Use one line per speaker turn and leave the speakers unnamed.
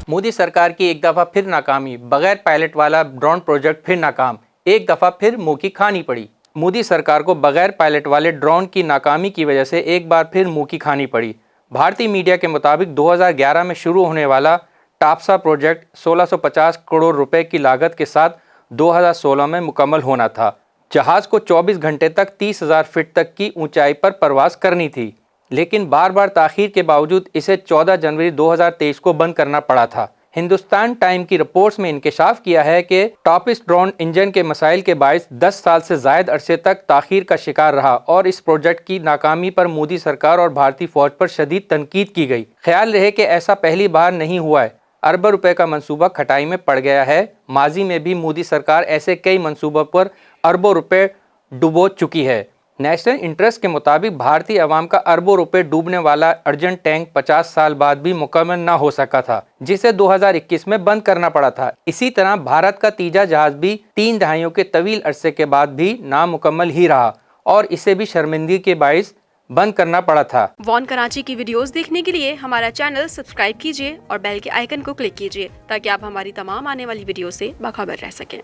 मोदी सरकार की एक दफ़ा फिर नाकामी, बगैर पायलट वाला ड्रोन प्रोजेक्ट फिर नाकाम, एक दफ़ा फिर मुंह की खानी पड़ी। मोदी सरकार को बगैर पायलट वाले ड्रोन की नाकामी की वजह से एक बार फिर मुंह की खानी पड़ी। भारतीय मीडिया के मुताबिक 2011 में शुरू होने वाला टापसा प्रोजेक्ट 1650 करोड़ रुपए की लागत के साथ 2016 में मुकम्मल होना था। जहाज को 24 घंटे तक 30,000 फीट तक की ऊंचाई पर परवास करनी थी, लेकिन बार बार ताखीर के बावजूद इसे 14 जनवरी 2023 को बंद करना पड़ा था। हिंदुस्तान टाइम की रिपोर्ट्स में इंकशाफ किया है कि टॉपिस ड्रोन इंजन के मसाइल के बायस 10 साल से जायद अरसे तक ताखीर का शिकार रहा और इस प्रोजेक्ट की नाकामी पर मोदी सरकार और भारतीय फौज पर शदीद तनकीद की गई। ख्याल रहे कि ऐसा पहली बार नहीं हुआ है। अरबों रुपए का मंसूबा खटाई में पड़ गया है। माजी में भी मोदी सरकार ऐसे कई मंसूबों पर अरबों रुपए डुबो चुकी है। नेशनल इंटरेस्ट के मुताबिक भारतीय अवाम का अरबों रुपए डूबने वाला अर्जेंट टैंक 50 साल बाद भी मुकम्मल न हो सका था, जिसे 2021 में बंद करना पड़ा था। इसी तरह भारत का तीजा जहाज भी 3 दहाइयों के तवील अरसे के बाद भी नामुकम्मल ही रहा और इसे भी शर्मिंदगी के बाइस बंद करना पड़ा था।
वॉन कराची की वीडियोस देखने के लिए हमारा चैनल सब्सक्राइब कीजिए और बेल के आइकन को क्लिक कीजिए ताकि आप हमारी तमाम आने वाली वीडियो से बाखबर रह सकें।